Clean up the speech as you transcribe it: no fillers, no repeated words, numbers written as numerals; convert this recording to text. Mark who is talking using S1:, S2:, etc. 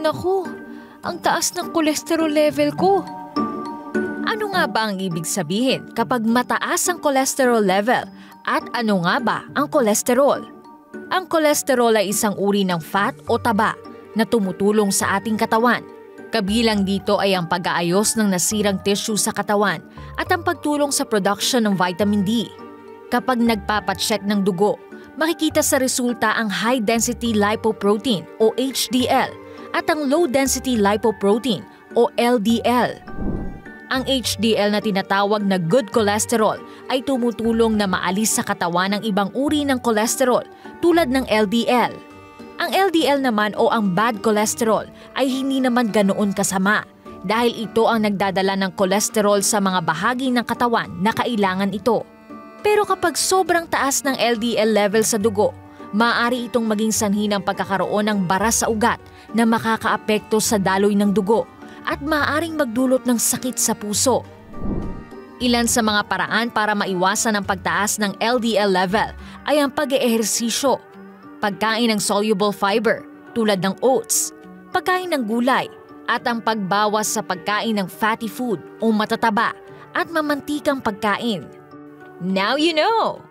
S1: Naku, ang taas ng cholesterol level ko. Ano nga ba ang ibig sabihin kapag mataas ang cholesterol level at ano nga ba ang cholesterol? Ang cholesterol ay isang uri ng fat o taba na tumutulong sa ating katawan. Kabilang dito ay ang pag-aayos ng nasirang tissue sa katawan at ang pagtulong sa production ng vitamin D. Kapag nagpapacheck ng dugo, makikita sa resulta ang high-density lipoprotein o HDL at ang low-density lipoprotein o LDL. Ang HDL na tinatawag na good cholesterol ay tumutulong na maalis sa katawan ng ibang uri ng cholesterol tulad ng LDL. Ang LDL naman o ang bad cholesterol ay hindi naman ganoon kasama dahil ito ang nagdadala ng cholesterol sa mga bahagi ng katawan na kailangan ito. Pero kapag sobrang taas ng LDL level sa dugo, maaari itong maging sanhi ng pagkakaroon ng bara sa ugat na makakaapekto sa daloy ng dugo at maaaring magdulot ng sakit sa puso. Ilan sa mga paraan para maiwasan ang pagtaas ng LDL level ay ang pag-eehersisyo, pagkain ng soluble fiber tulad ng oats, pagkain ng gulay, at ang pagbawas sa pagkain ng fatty food o matataba at mamantikang pagkain. Now you know!